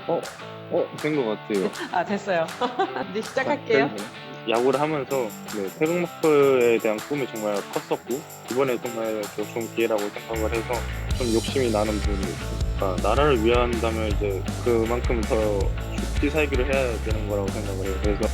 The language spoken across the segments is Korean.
어, 된 것 같아요. 아, 됐어요. 이제 시작할게요. 야구를 하면서 네, 태극마크에 대한 꿈이 정말 컸었고 이번에 정말 또 좋은 기회라고 생각을 해서 좀 욕심이 나는 부분이 있으니까 나라를 위한다면 이제 그만큼 더 죽기 살기를 해야 되는 거라고 생각을 해요. 그래서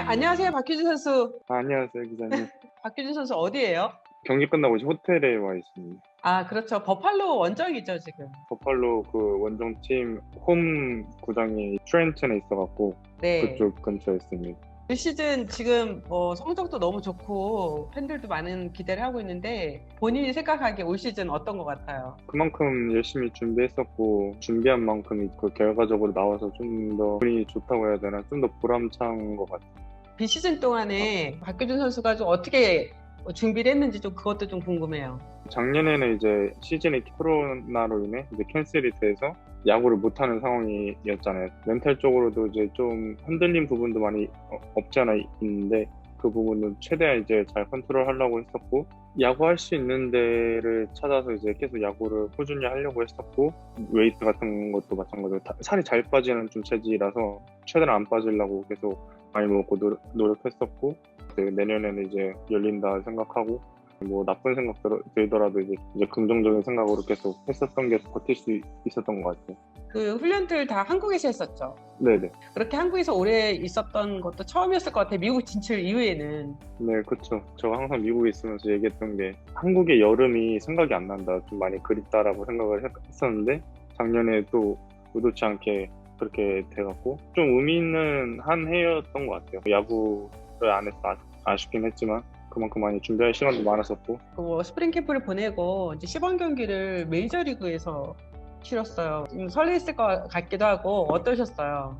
안녕하세요, 박효준 선수. 안녕하세요 기자님. 박효준 선수 어디예요? 경기 끝나고 지금 호텔에 와 있습니다. 아, 그렇죠. 버팔로 원정이죠, 지금. 버팔로 그 원정팀 홈 구장이 트렌턴에 있어갖고 네. 그쪽 근처에 있습니다. 올 시즌 지금 성적도 너무 좋고 팬들도 많은 기대를 하고 있는데 본인이 생각하기에 올 시즌 어떤 것 같아요? 그만큼 열심히 준비했었고 준비한 만큼 그 결과적으로 나와서 좀 더 운이 좋다고 해야 되나 좀 더 보람찬 것 같아요. 비시즌 동안에 박효준 선수가 좀 어떻게 준비를 했는지 좀 그것도 좀 궁금해요. 작년에는 이제 시즌이 코로나로 인해 이제 캔슬이 돼서 야구를 못하는 상황이었잖아요. 멘탈적으로도 이제 좀 흔들린 부분도 많이 없지 않아 있는데 그 부분은 최대한 이제 잘 컨트롤하려고 했었고 야구할 수 있는 데를 찾아서 이제 계속 야구를 꾸준히 하려고 했었고 웨이트 같은 것도 마찬가지로 살이 잘 빠지는 좀 체질이라서 최대한 안 빠지려고 계속 많이 먹고 노력했었고 내년에는 이제 열린다 생각하고 뭐 나쁜 생각 들더라도 이제 긍정적인 생각으로 계속 했었던 게 버틸 수 있었던 것 같아요. 그 훈련들 다 한국에서 했었죠. 네네. 그렇게 한국에서 오래 있었던 것도 처음이었을 것 같아요. 미국 진출 이후에는. 네, 그렇죠. 제가 항상 미국에 있으면서 얘기했던 게 한국의 여름이 생각이 안 난다. 좀 많이 그립다라고 생각을 했었는데 작년에 또 의도치 않게 그렇게 돼갖고 좀 의미 있는 한 해였던 것 같아요. 야구를 안 해서 아쉽긴 했지만 그만큼 많이 준비할 시간도 많았었고. 스프링 캠프를 보내고 이제 시범 경기를 메이저리그에서 치렀어요. 좀 설레했을 것 같기도 하고 어떠셨어요?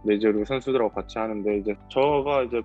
메이저리그 선수들하고 같이 하는데 이제 저가 이제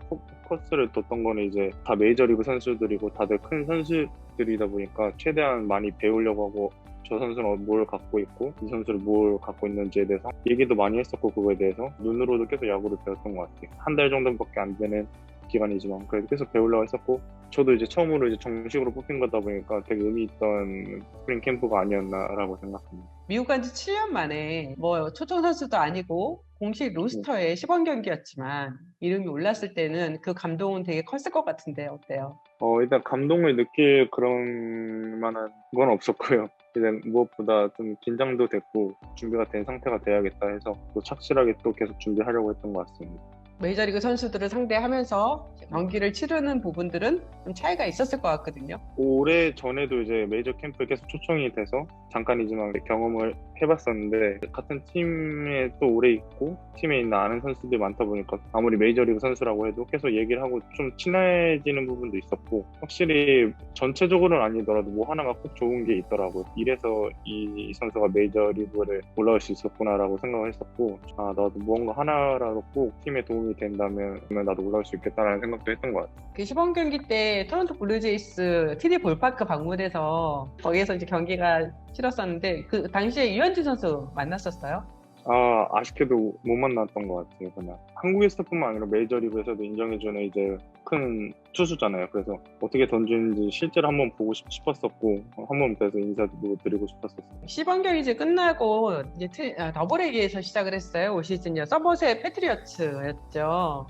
포커스를 뒀던 거는 이제 다 메이저리그 선수들이고 다들 큰 선수들이다 보니까 최대한 많이 배우려고 하고 저 선수는 뭘 갖고 있고 이 선수를 뭘 갖고 있는지에 대해서 얘기도 많이 했었고 그거에 대해서 눈으로도 계속 야구를 배웠던 것 같아요. 한 달 정도밖에 안 되는 기간이지만 그래도 계속 배우려고 했었고 저도 이제 처음으로 이제 정식으로 뽑힌 거다 보니까 되게 의미 있던 스프링 캠프가 아니었나라고 생각합니다. 미국 간 지 7년 만에 초청 선수도 아니고 공식 네. 로스터의 시범 경기였지만 이름이 올랐을 때는 그 감동은 되게 컸을 것 같은데 어때요? 일단 감동을 느낄 그런 만한 건 없었고요. 일단 무엇보다 좀 긴장도 됐고 준비가 된 상태가 돼야겠다 해서 또 착실하게 또 계속 준비하려고 했던 것 같습니다. 메이저리그 선수들을 상대하면서 경기를 치르는 부분들은 좀 차이가 있었을 것 같거든요. 올해 전에도 이제 메이저 캠프에 계속 초청이 돼서 잠깐이지만 경험을 해봤었는데 같은 팀에 또 오래 있고 팀에 있는 아는 선수들이 많다 보니까 아무리 메이저리그 선수라고 해도 계속 얘기를 하고 좀 친해지는 부분도 있었고 확실히 전체적으로는 아니더라도 뭐 하나가 꼭 좋은 게 있더라고요. 이래서 이 선수가 메이저리그를 올라갈 수 있었구나라고 생각을 했었고 나도 뭔가 하나라도 꼭 팀에 도움이 된다면 나도 올라갈 수 있겠다라는 생각도 했던 것 같아요. 그 시범 경기 때 토론토 블루제이스 TD 볼파크 방문해서 거기에서 이제 경기가 치렀었는데 그 당시에 유현진 선수 만났었어요? 아쉽게도 못 만났던 것 같아요. 그냥 한국에서뿐만 아니라 메이저리그에서도 인정해주는 이제 큰 투수잖아요. 그래서 어떻게 던지는지 실제로 한번 보고 싶었었고 한번 그래서 인사도 드리고 싶었었어요. 시범 경기 이제 끝나고 이제 더블 A에서 시작을 했어요. 올 시즌이요. 서버스의 패트리어츠였죠.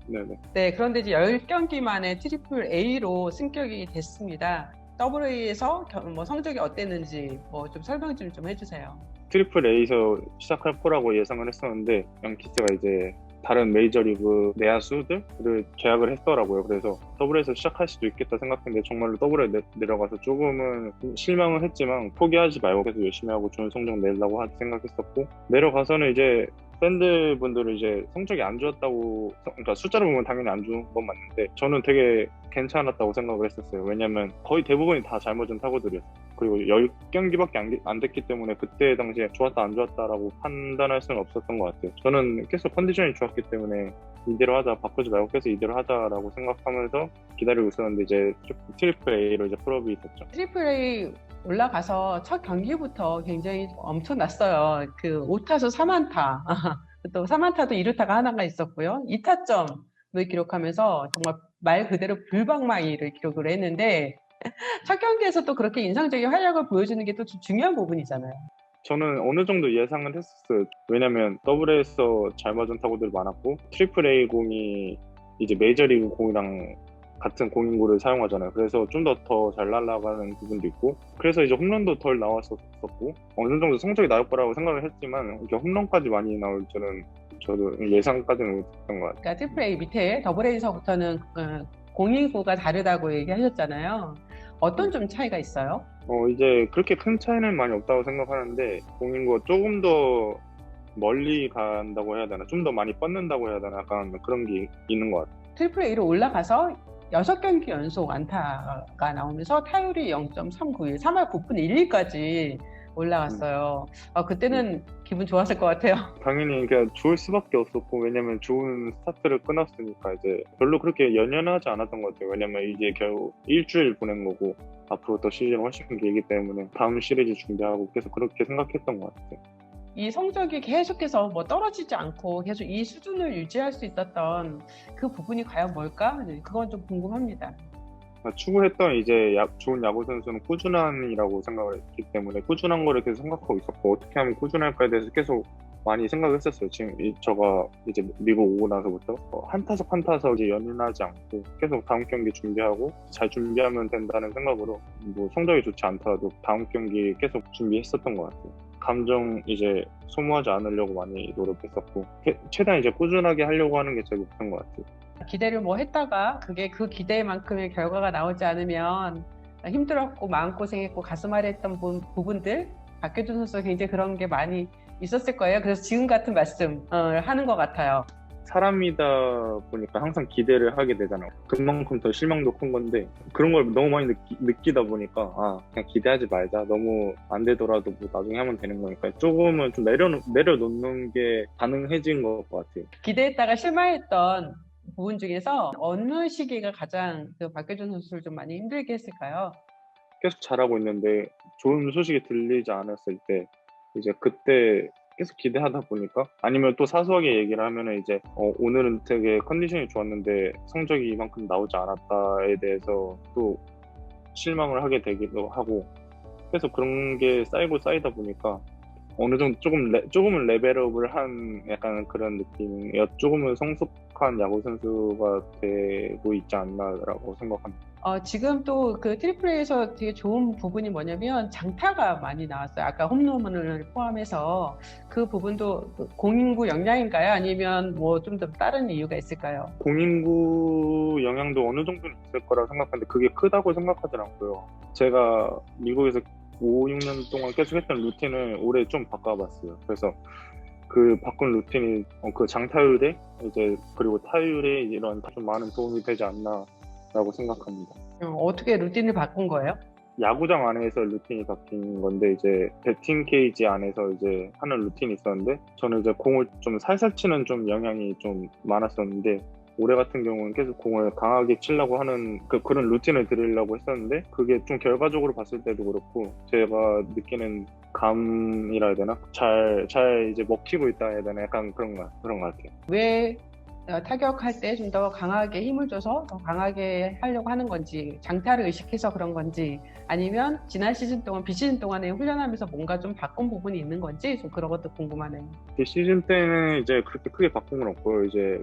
네네. 네, 그런데 이제 10경기 만에 트리플 A로 승격이 됐습니다. 더블 A에서 성적이 어땠는지 좀 설명 좀 해주세요. 트리플 A에서 시작할 거라고 예상을 했었는데 양키스가 이제 다른 메이저리그 내야수들을 계약을 했더라고요. 그래서 더블에서 시작할 수도 있겠다 생각했는데 정말로 더블에 내려가서 조금은 실망은 했지만 포기하지 말고 계속 열심히 하고 좋은 성적 내려고 생각했었고 내려가서는 이제 팬들분들은 이제 성적이 안 좋았다고 그러니까 숫자로 보면 당연히 안 좋은 건 맞는데 저는 되게 괜찮았다고 생각을 했었어요. 왜냐면 거의 대부분이 다 잘 맞은 타구들이었어요. 그리고 10경기밖에 안 됐기 때문에 그때 당시에 좋았다 안 좋았다라고 판단할 수는 없었던 것 같아요. 저는 계속 컨디션이 좋았기 때문에 이대로 하자, 바꾸지 말고 계속 이대로 하자라고 생각하면서 기다리고 있었는데 이제 트리플 A로 이제 풀업이 됐죠. 트리플 A 올라가서 첫 경기부터 굉장히 엄청났어요. 그 5타수 3안타, 또 3안타도 2루타가 하나가 있었고요. 2타점을 기록하면서 정말 말 그대로 불방망이를 기록을 했는데 첫 경기에서 또 그렇게 인상적인 활약을 보여주는 게 또 중요한 부분이잖아요. 저는 어느 정도 예상은 했었어요. 왜냐면 더블에서 잘 맞은 타구들이 많았고 트리플 A 공이 이제 메이저리그 공이랑 같은 공인구를 사용하잖아요. 그래서 좀 더 잘 날아가는 부분도 있고 그래서 이제 홈런도 덜 나왔었고 어느 정도 성적이 나올 거라고 생각을 했지만 이렇게 홈런까지 많이 나올 줄은 저도 예상까지는 못했던 것 같아요. 그러니까 트리플 A 밑에 더블 A서부터는 공인구가 다르다고 얘기하셨잖아요. 어떤 좀 차이가 있어요? 이제 그렇게 큰 차이는 많이 없다고 생각하는데 공인구가 조금 더 멀리 간다고 해야 되나 좀 더 많이 뻗는다고 해야 되나 약간 그런 게 있는 것 같아요. 트리플 A로 올라가서 6경기 연속 안타가 나오면서 타율이 0.391, 3할 9분 1리까지 올라갔어요. 그때는 기분 좋았을 것 같아요. 당연히 그냥 좋을 수밖에 없었고 왜냐면 좋은 스타트를 끊었으니까 이제 별로 그렇게 연연하지 않았던 것 같아요. 왜냐면 이제 겨우 일주일 보낸 거고 앞으로 더 시즌 훨씬 길기 때문에 다음 시리즈 준비하고 계속 그렇게 생각했던 것 같아요. 이 성적이 계속해서 뭐 떨어지지 않고 계속 이 수준을 유지할 수 있었던 그 부분이 과연 뭘까? 네, 그건 좀 궁금합니다. 추구했던 이제 좋은 야구 선수는 꾸준함이라고 생각을 했기 때문에 꾸준한 거를 계속 생각하고 있었고 어떻게 하면 꾸준할까에 대해서 계속 많이 생각했었어요. 지금 저가 이제 미국 오고 나서부터 한 타석 한 타석이 연연하지 않고 계속 다음 경기 준비하고 잘 준비하면 된다는 생각으로 뭐 성적이 좋지 않더라도 다음 경기 계속 준비했었던 것 같아요. 감정 이제 소모하지 않으려고 많이 노력했었고 최대한 이제 꾸준하게 하려고 하는 게 제일 목표인 것 같아요. 기대를 뭐 했다가 그게 그 기대만큼의 결과가 나오지 않으면 힘들었고 마음고생했고 가슴 아래했던 부분들 박효준 선수가 굉장히 그런 게 많이 있었을 거예요. 그래서 지금 같은 말씀 하는 것 같아요. 사람이다 보니까 항상 기대를 하게 되잖아요. 그만큼 더 실망도 큰 건데 그런 걸 너무 많이 느끼다 보니까 그냥 기대하지 말자. 너무 안 되더라도 뭐 나중에 하면 되는 거니까 조금은 좀 내려놓는 게 가능해진 것 같아요. 기대했다가 실망했던 부분 중에서 어느 시기가 가장 그 박효준 선수를 좀 많이 힘들게 했을까요? 계속 잘하고 있는데 좋은 소식이 들리지 않았을 때 이제 그때 계속 기대하다 보니까 아니면 또 사소하게 얘기를 하면은 이제 오늘은 되게 컨디션이 좋았는데 성적이 이만큼 나오지 않았다에 대해서 또 실망을 하게 되기도 하고 계속 그런 게 쌓이다 보니까 어느 정도 조금은 레벨업을 한 약간 그런 느낌이었 조금은 성숙한 야구 선수가 되고 있지 않나라고 생각합니다. 지금 또 그 트리플 A에서 되게 좋은 부분이 뭐냐면 장타가 많이 나왔어요. 아까 홈런을 포함해서 그 부분도 공인구 역량인가요? 아니면 뭐 좀 더 다른 이유가 있을까요? 공인구 영향도 어느 정도는 있을 거라 생각하는데 그게 크다고 생각하진 않고요. 제가 미국에서 5, 6년 동안 계속 했던 루틴을 올해 좀 바꿔봤어요. 그래서 그 바꾼 루틴이 그 장타율에 이제 그리고 타율에 이런 좀 많은 도움이 되지 않나라고 생각합니다. 어떻게 루틴을 바꾼 거예요? 야구장 안에서 루틴이 바뀐 건데 이제 배팅 케이지 안에서 이제 하는 루틴이 있었는데 저는 이제 공을 좀 살살 치는 좀 영향이 좀 많았었는데 올해 같은 경우는 계속 공을 강하게 치려고 하는 그런 루틴을 들이려고 했었는데 그게 좀 결과적으로 봤을 때도 그렇고 제가 느끼는 감이라 해야 되나? 잘 이제 먹히고 있다 해야 되나? 약간 그런 것 같아요. 왜 타격할 때 좀 더 강하게 힘을 줘서 더 강하게 하려고 하는 건지 장타를 의식해서 그런 건지 아니면 지난 시즌 동안 비시즌 동안에 훈련하면서 뭔가 좀 바꾼 부분이 있는 건지 좀 그런 것도 궁금하네요. 시즌 때는 이제 그렇게 크게 바꾼 건 없고요. 이제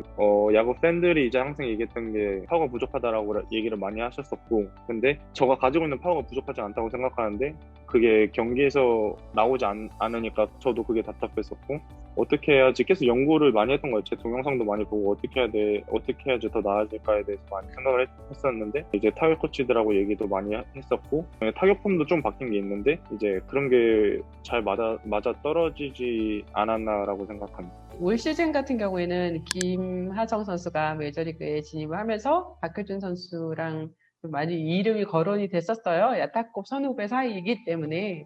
야구 팬들이 이제 항상 얘기했던 게 파워가 부족하다라고 얘기를 많이 하셨었고 근데 제가 가지고 있는 파워가 부족하지 않다고 생각하는데 그게 경기에서 나오지 않으니까 저도 그게 답답했었고 어떻게 해야지 계속 연구를 많이 했던 거예요. 제 동영상도 많이 보고 어떻게 해야지 더 나아질까에 대해서 많이 생각을 했었는데 이제 타격 코치들하고 얘기도 많이 했었고 타격폼도 좀 바뀐 게 있는데 이제 그런 게 잘 맞아 떨어지지 않았나라고 생각합니다. 올 시즌 같은 경우에는 김하성 선수가 메이저리그에 진입을 하면서 박효준 선수랑 좀 많이 이름이 거론이 됐었어요. 야타급 선후배 사이이기 때문에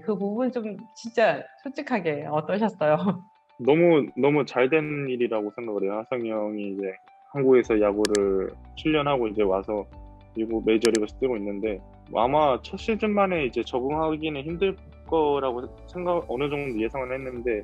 그 부분 좀 진짜 솔직하게 어떠셨어요? 너무 잘 된 일이라고 생각을 해요. 하성이 형이 이제 한국에서 야구를 7년 하고 이제 와서 미국 메이저리그에서 뛰고 있는데 아마 첫 시즌 만에 이제 적응하기는 힘들 거라고 어느 정도 예상은 했는데,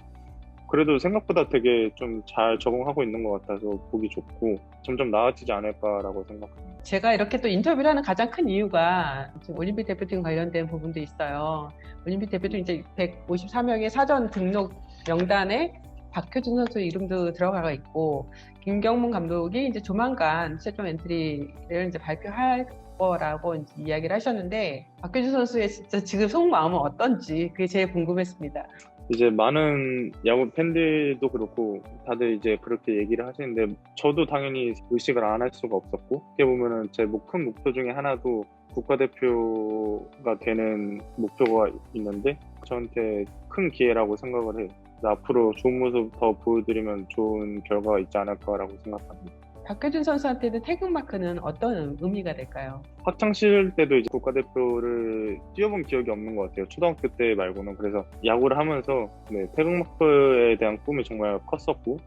그래도 생각보다 되게 좀 잘 적응하고 있는 것 같아서 보기 좋고 점점 나아지지 않을까라고 생각합니다. 제가 이렇게 또 인터뷰를 하는 가장 큰 이유가 지금 올림픽 대표팀 관련된 부분도 있어요. 올림픽 대표팀 이제 154명의 사전 등록 명단에 박효준 선수 이름도 들어가 있고, 김경문 감독이 이제 조만간 최종 엔트리를 이제 발표할 거라고 이제 이야기를 하셨는데, 박효준 선수의 진짜 지금 속마음은 어떤지 그게 제일 궁금했습니다. 이제 많은 야구 팬들도 그렇고 다들 이제 그렇게 얘기를 하시는데, 저도 당연히 의식을 안 할 수가 없었고, 어떻게 보면은 제 큰 목표 중에 하나도 국가대표가 되는 목표가 있는데, 저한테 큰 기회라고 생각을 해요. 앞으로 좋은 모습 더 보여드리면 좋은 결과가 있지 않을까라고 생각합니다. 박효준 선수한테는 태극마크는 어떤 의미가 될까요? 학창시절 때도 이제 국가대표를 뛰어본 기억이 없는 것 같아요. 초등학교 때 말고는. 그래서 야구를 하면서 태극마크에 대한 꿈이 정말 컸었고,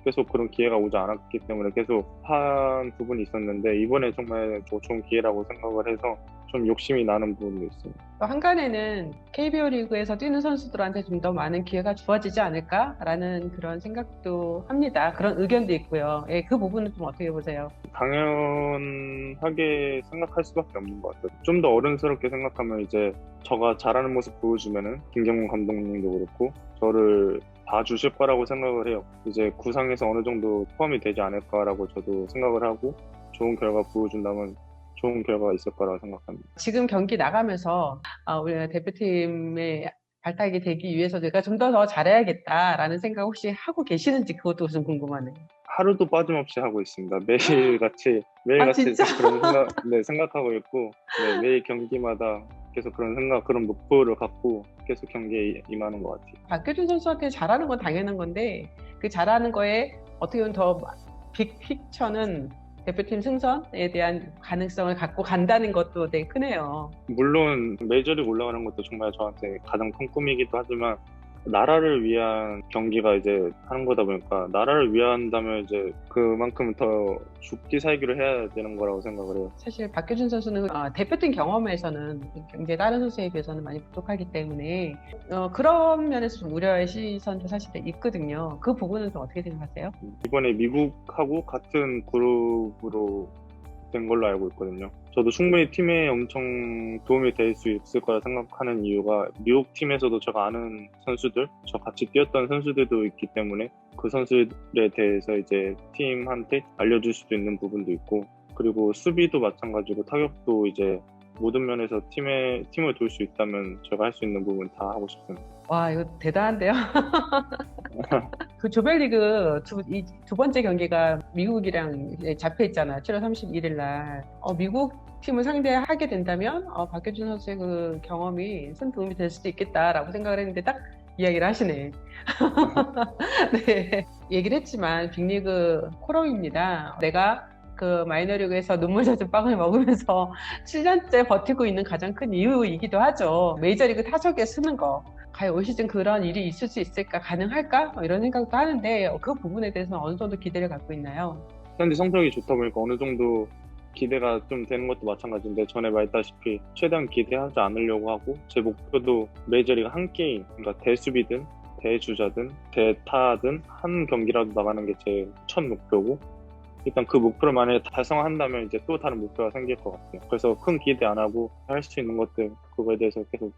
계속 그런 기회가 오지 않았기 때문에 계속 한 부분이 있었는데, 이번에 정말 좋은 기회라고 생각을 해서 좀 욕심이 나는 부분도 있습니다. 또 한간에는 KBO 리그에서 뛰는 선수들한테 좀 더 많은 기회가 주어지지 않을까라는 그런 생각도 합니다. 그런 의견도 있고요. 예, 그 부분은 좀 어떻게 보세요? 당연하게 생각할 수밖에 없는 것 같아요. 좀 더 어른스럽게 생각하면 이제 저가 잘하는 모습 보여주면은 김경문 감독님도 그렇고 저를 봐주실 거라고 생각을 해요. 이제 구상에서 어느 정도 포함이 되지 않을까라고 저도 생각을 하고, 좋은 결과 보여준다면 좋은 결과가 있을 거라고 생각합니다. 지금 경기 나가면서 우리 대표팀의 발탁이 되기 위해서 내가 좀 더 잘해야겠다라는 생각 혹시 하고 계시는지 그것도 좀 궁금하네요. 하루도 빠짐없이 하고 있습니다. 매일같이 진짜? 그런 생각하고 있고, 매일 경기마다 계속 그런 생각, 그런 목표를 갖고 계속 경기에 임하는 것 같아요. 박효준 선수한테 잘하는 건 당연한 건데, 그 잘하는 거에 어떻게 보면 더 빅픽처는 대표팀 승선에 대한 가능성을 갖고 간다는 것도 되게 크네요. 물론 메이저리그 올라가는 것도 정말 저한테 가장 큰 꿈이기도 하지만, 나라를 위한 경기가 이제 하는 거다 보니까, 나라를 위한다면 이제 그만큼 더 죽기 살기를 해야 되는 거라고 생각을 해요. 사실 박효준 선수는 대표팀 경험에서는 굉장히 다른 선수에 비해서는 많이 부족하기 때문에 그런 면에서 좀 우려의 시선도 사실 있거든요. 그 부분은 좀 어떻게 생각하세요? 이번에 미국하고 같은 그룹으로 된 걸로 알고 있거든요. 저도 충분히 팀에 엄청 도움이 될 수 있을 거라 생각하는 이유가, 미국 팀에서도 제가 아는 선수들, 저 같이 뛰었던 선수들도 있기 때문에 그 선수들에 대해서 이제 팀한테 알려줄 수도 있는 부분도 있고, 그리고 수비도 마찬가지고 타격도 이제 모든 면에서 팀을 도울 수 있다면 제가 할 수 있는 부분 다 하고 싶습니다. 와, 이거 대단한데요? 그 조별리그 두 번째 경기가 미국이랑 잡혀 있잖아요. 7월 31일 날. 미국 팀을 상대하게 된다면 박효준 선수의 그 경험이 큰 도움이 될 수도 있겠다라고 생각을 했는데 딱 이야기를 하시네. 네, 얘기를 했지만 빅리그 코러입니다. 내가 그 마이너리그에서 눈물 젖은 빵을 먹으면서 7년째 버티고 있는 가장 큰 이유이기도 하죠. 메이저리그 타석에 서는 거. 과연 올 시즌 그런 일이 있을 수 있을까? 가능할까? 이런 생각도 하는데 그 부분에 대해서는 어느 정도 기대를 갖고 있나요? 현재 성적이 좋다 보니까 어느 정도 기대가 좀 되는 것도 마찬가지인데, 전에 말했다시피 최대한 기대하지 않으려고 하고, 제 목표도 메이저리그 한 게임, 그러니까 대수비든 대주자든 대타든 한 경기라도 나가는 게 제 첫 목표고, 일단 그 목표를 만약에 달성한다면 이제 또 다른 목표가 생길 것 같아요. 그래서 큰 기대 안 하고 할 수 있는 것들, 그거에 대해서 계속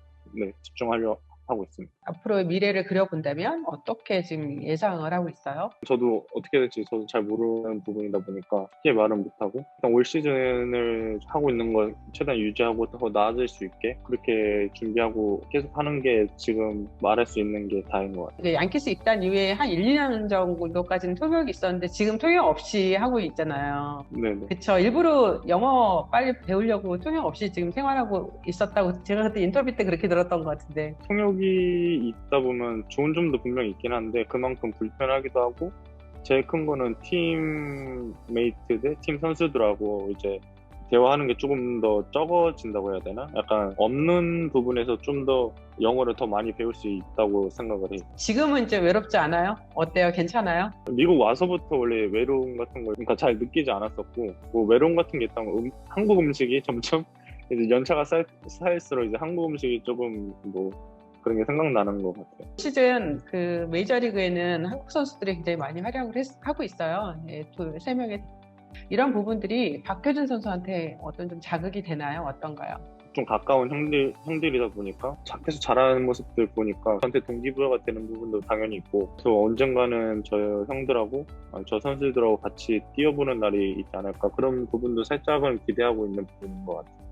집중하려고 하고 있습니다. 앞으로의 미래를 그려본다면 어떻게 지금 예상을 하고 있어요? 저도 어떻게 될지 저도 잘 모르는 부분이다 보니까 쉽게 말은 못하고, 일단 올 시즌을 하고 있는 걸 최대한 유지하고 더 나아질 수 있게 그렇게 준비하고 계속 하는 게 지금 말할 수 있는 게 다인 것 같아요. 양키스 입단 이후에 한 1, 2년 정도까지는 통역이 있었는데 지금 통역 없이 하고 있잖아요. 네네. 그쵸. 일부러 영어 빨리 배우려고 통역 없이 지금 생활하고 있었다고 제가 그때 인터뷰 때 그렇게 들었던 것 같은데. 통역이 있다 보면 좋은 점도 분명히 있긴 한데, 그만큼 불편하기도 하고, 제일 큰 거는 팀메이트들, 팀 선수들하고 이제 대화하는 게 조금 더 적어진다고 해야 되나? 약간 없는 부분에서 좀 더 영어를 더 많이 배울 수 있다고 생각을 해요. 지금은 이제 외롭지 않아요? 어때요? 괜찮아요? 미국 와서부터 원래 외로움 같은 걸 그러니까 잘 느끼지 않았었고, 뭐 외로움 같은 게 있다면 한국 음식이 점점 이제 연차가 쌓일수록 이제 한국 음식이 조금 뭐 그런 게 생각나는 것 같아요. 시즌 그 메이저리그에는 한국 선수들이 굉장히 많이 활약을 하고 있어요. 예, 세 명의 이런 부분들이 박효준 선수한테 어떤 좀 자극이 되나요? 어떤가요? 좀 가까운 형들이다 보니까 계속 잘하는 모습들 보니까 저한테 동기부여가 되는 부분도 당연히 있고, 저 언젠가는 저 형들하고 저 선수들하고 같이 뛰어보는 날이 있지 않을까, 그런 부분도 살짝은 기대하고 있는 부분인 것 같아요.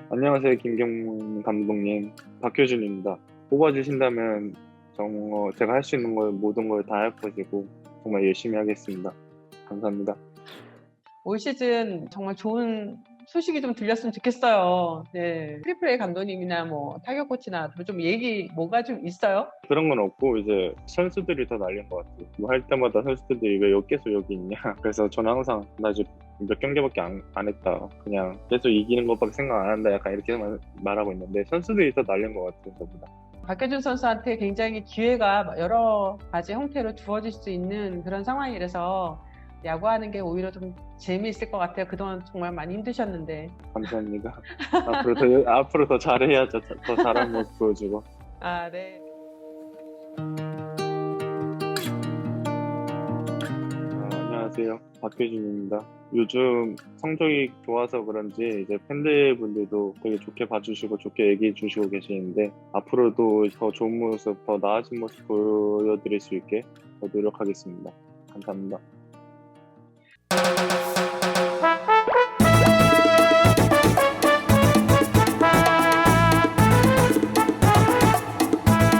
안녕하세요, 김경문 감독님. 박효준입니다. 뽑아주신다면 제가 할 수 있는 걸 모든 걸 다 할 것이고 정말 열심히 하겠습니다. 감사합니다. 올 시즌 정말 좋은 소식이 좀 들렸으면 좋겠어요. 네. 트리플 A 감독님이나 뭐 타격 코치나 좀 뭐가 좀 있어요? 그런 건 없고 이제 선수들이 더 날린 것 같아요. 뭐 할 때마다 선수들이 왜 계속 여기 있냐. 그래서 저는 항상 나 이제 몇 경기밖에 안 했다. 그냥 계속 이기는 것밖에 생각 안 한다. 약간 이렇게 말하고 있는데 선수들이 더 날린 것 같아요. 저보다. 박효준 선수한테 굉장히 기회가 여러 가지 형태로 주어질 수 있는 그런 상황이라서 야구하는 게 오히려 좀 재미있을 것 같아요. 그동안 정말 많이 힘드셨는데. 감사합니다. 앞으로 더 잘해야죠. 더 잘한 모습 보여주고. 아, 네. 안녕하세요. 박효준입니다. 요즘 성적이 좋아서 그런지 이제 팬들분들도 되게 좋게 봐주시고 좋게 얘기해 주시고 계시는데, 앞으로도 더 좋은 모습, 더 나아진 모습 보여드릴 수 있게 더 노력하겠습니다. 감사합니다.